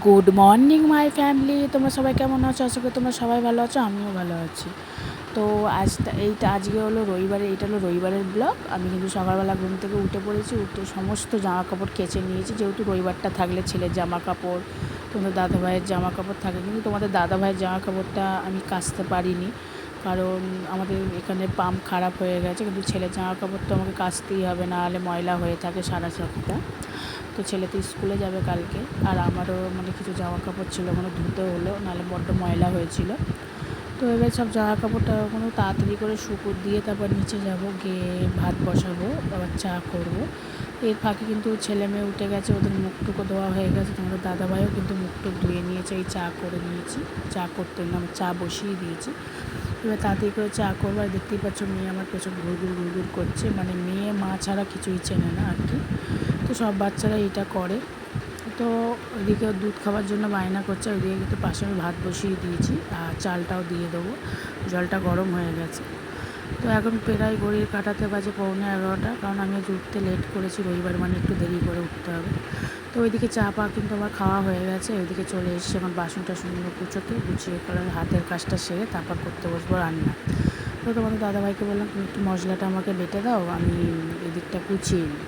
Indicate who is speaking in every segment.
Speaker 1: Good morning my family, তোমরা সবাই কেমন আছো? আশা করি তোমরা সবাই ভালো আছো, আমিও ভালো আছি। তো আজকে হলো রবিবারে, এটা হলো রবিবারের ব্লগ। আমি কিন্তু সকালবেলা ঘুম থেকে উঠে পড়েছি, উঠে সমস্ত জামা কাপড় কেচে নিয়েছি, যেহেতু রবিবারটা থাকলে ছেলের জামা কাপড়, তোমাদের দাদাভাইয়ের জামা কাপড় থাকে, কিন্তু তোমাদের দাদাভাইয়ের জামা কাপড়টা আমি কাচতে পারিনি, কারণ আমাদের এখানে পাম্প খারাপ হয়ে গেছে। কিন্তু ছেলের জামা কাপড় তো আমাকে কাচতেই হবে, না হলে ময়লা হয়ে থাকে সারা সপ্তাহ। তো ছেলে তো স্কুলে যাবে কালকে, আর আমারও কিছু জামা কাপড় ছিল, ধুতে হলো, নাহলে বড্ড ময়লা হয়েছিল। তো এবার সব জামা কাপড়টা তাড়াতাড়ি করে শুকুর দিয়ে তারপর নিচে যাব, গিয়ে ভাত বসাবো, আবার চা করব। এর ফাঁকে কিন্তু ছেলে মেয়ে উঠে গেছে, ওদের মুখটুকু ধোয়া হয়ে গেছে। তোমাদের দাদাভাইও কিন্তু মুখটুক ধুয়ে নিয়েছে, এই চা করে নিয়েছি, চা করতে চা বসিয়ে দিয়েছি। এবার তাড়াতাড়ি করে চা করবো। আর দেখতেই পাচ্ছ মেয়ে আমার প্রচুর ঘুরঘুর করছে, মেয়ে মা ছাড়া কিছুই চেনে না আর কি। তো সব বাচ্চারা এটা করে। তো ওইদিকে দুধ খাওয়ার জন্য বায়না করছে, ওইদিকে কিন্তু পাশে আমি ভাত বসিয়ে দিয়েছি, আর চালটাও দিয়ে দেবো, জলটা গরম হয়ে গেছে। তো এখন প্রায় ঘড়ির কাটাতে বাজে 11:45, কারণ আমি আজ উঠতে লেট করেছি, রবিবার একটু দেরি করে উঠতে হবে। তো ওইদিকে চা পা কিন্তু আমার খাওয়া হয়ে গেছে, ওইদিকে চলে এসেছি এখন বাসনটা সুন্দর গুছিয়ে করার হাতের কাজটা সেরে তারপর করতে বসবো রান্না। তো তোমাদের দাদাভাইকে বললাম তুমি একটু মশলাটা আমাকে বেটে দাও, আমি এদিকটা গুছিয়ে নিই।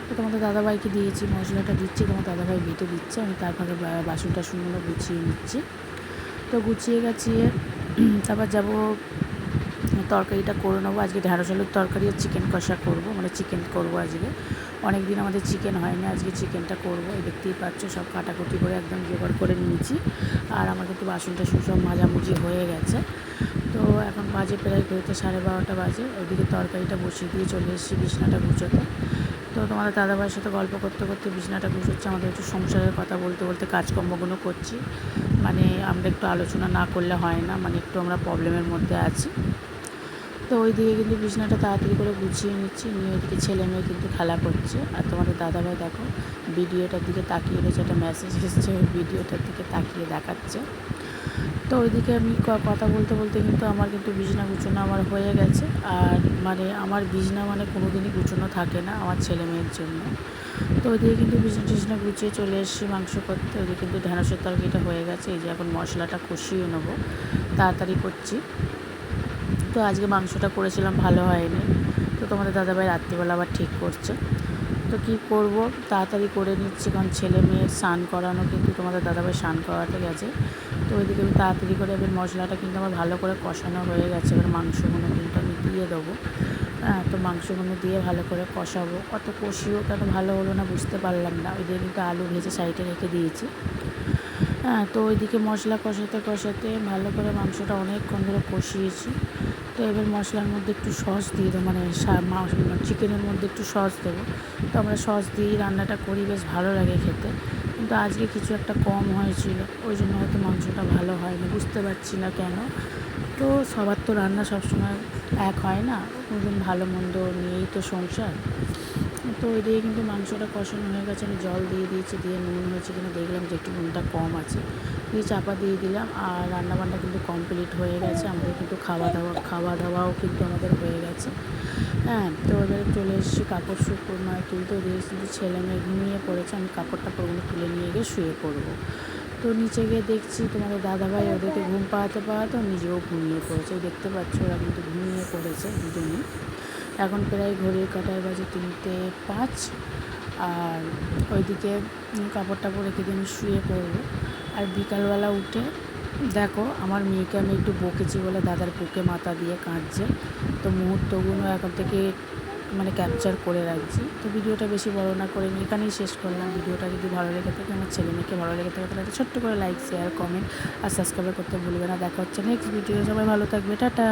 Speaker 1: তো তোমাদের দাদাভাইকে দিয়েছি, মশলাটা দিচ্ছি, তোমার দাদাভাই বেটে দিচ্ছে, আমি তার ফাঁকে বাসনটা সুন্দর গুছিয়ে নিচ্ছি। তো গুছিয়ে গেছিয়ে তারপর যাবো তরকারিটা করে নেবো। আজকে ঢ্যাঁড়স আলুর তরকারি আর চিকেন কষা করবো, চিকেন করবো আজকে। অনেক দিন আমাদের চিকেন হয়নি, আজকে চিকেনটা করবো। এই দেখতেই পাচ্ছ সব কাটাকুটি করে একদম জোগাড় করে নিয়েছি। আর আমার কিন্তু বাসনটা সব মাঝামুঝি হয়ে গেছে। তো এখন বাজে প্রায় ঘড়িতে 12:30 বাজে। ওইদিকে তরকারিটা বসিয়ে দিয়ে চলে এসেছি বিছনাটা গুছোতে। তো তোমাদের দাদাভাইয়ের সাথে গল্প করতে করতে বিছনাটা গুছোচ্ছি, আমাদের একটু সংসারের কথা বলতে বলতে কাজকর্মগুলো করছি। আমরা একটু আলোচনা না করলে হয় না, একটু আমরা প্রবলেমের মধ্যে আছি। তো ওই দিকে কিন্তু বিছানাটা তাড়াতাড়ি করে গুছিয়ে নিচ্ছি, নিয়ে ওইদিকে ছেলে মেয়ে কিন্তু খেলা করছে। আর তোমাদের দাদাভাই দেখো ভিডিওটার দিকে তাকিয়ে রয়েছে, একটা মেসেজ এসেছে, ওই ভিডিওটার দিকে তাকিয়ে দেখাচ্ছে। তো ওইদিকে আমি কথা বলতে বলতে কিন্তু আমার কিন্তু বিছানা গুছানো আমার হয়ে গেছে। আর আমার বিছানা কোনো দিনই গুছানো থাকে না আমার ছেলে মেয়ের জন্য। তো ওইদিকে কিন্তু বিছানা গুছিয়ে চলে এসেছি মাংস করতে। ওইদিকে কিন্তু ঢ্যাঁড়সের তরকারিটা হয়ে গেছে, এই যে এখন মশলাটা কষিয়ে নেবো, তাড়াতাড়ি করছি। তো আজকে মাংসটা করেছিলাম, ভালো হয়নি। তো তোমাদের দাদাভাই রাত্রিবেলা আবার ঠিক করছে। তো কী করব, তাড়াতাড়ি করে নিচ্ছি, কারণ ছেলে মেয়ের স্নান করানো, কিন্তু তোমাদের দাদাভাই স্নান করাতে গেছে। তো ওইদিকে আমি তাড়াতাড়ি করে এবার মশলাটা কিন্তু আমার ভালো করে কষানো হয়ে গেছে। এবার মাংসগুলো কিন্তু আমি দিয়ে দেবো। হ্যাঁ, তো মাংসগুলো দিয়ে ভালো করে কষাবো। কত কষিও কেন ভালো হলো না বুঝতে পারলাম না। ওইদিকে কিন্তু আলু ভেজে সাইডে রেখে দিয়েছি। হ্যাঁ, তো ওইদিকে মশলা কষাতে কষাতে ভালো করে মাংসটা অনেকক্ষণ ধরে কষিয়েছি। তো এবার মশলার মধ্যে একটু সস দিয়ে দেবো, চিকেনের মধ্যে একটু সস দেবো। তো আমরা সস দিয়েই রান্নাটা করি, বেশ ভালো লাগে খেতে। কিন্তু আজকে কিছু একটা কম হয়েছিল, ওই জন্য হয়তো মাংসটা ভালো হয়নি, বুঝতে পারছি না কেন। তো সবার তো রান্না সবসময় এক হয় না, কোনোদিন ভালো মন্দ নিয়েই তো সংসার। তো ওই দিয়ে কিন্তু মাংসটা কষানো হয়ে গেছে, আমি জল দিয়ে দিয়েছি, দিয়ে নুন হয়েছে কিনা দেখলাম যে একটু নুনটা কম আছে, দিয়ে চাপা দিয়ে দিলাম। আর রান্নাবান্না কিন্তু কমপ্লিট হয়ে গেছে, আমাদের কিন্তু খাওয়া দাওয়াও কিন্তু আমাদের হয়ে গেছে। হ্যাঁ, তো এবারে চলে এসেছি কাপড় তুলতে দিয়েছি, কিন্তু ছেলে মেয়ে ঘুমিয়ে পড়েছে, আমি কাপড় টাপড়গুলো তুলে নিয়ে গিয়ে শুয়ে পড়বো। তো নিচে গিয়ে দেখছি তোমাদের দাদাভাই ওদেরকে ঘুম পাড়াতে নিজেও ঘুমিয়ে পড়েছে। দেখতে পাচ্ছ ওরা কিন্তু ঘুমিয়ে পড়েছে দুজনেই। এখন প্রায় ঘড়ির কাঁটায় বাজে 3:05। আর ওইদিকে কাপড় টাপড় রেখে দিয়ে আমি শুয়ে পড়বো। আর বিকালবেলা উঠে দেখো আমার মেয়েকে আমি একটু বকেছি বলে দাদার বুকে মাথা দিয়ে কাঁদছে। তো মুহূর্তগুলো এখন থেকে ক্যাপচার করে রাখছি। তো ভিডিওটা বেশি বড় না করে আমি এখানেই শেষ করলাম। ভিডিওটা যদি ভালো লেগে থাকে, আমার ছেলে মেয়েকে ভালো লেগে থাকে, তাহলে ছোট্ট করে লাইক শেয়ার কমেন্ট আর সাবস্ক্রাইব করতে ভুলবে না। দেখা হচ্ছে নেক্সট ভিডিও। সবাই ভালো থাকবে, টাটা।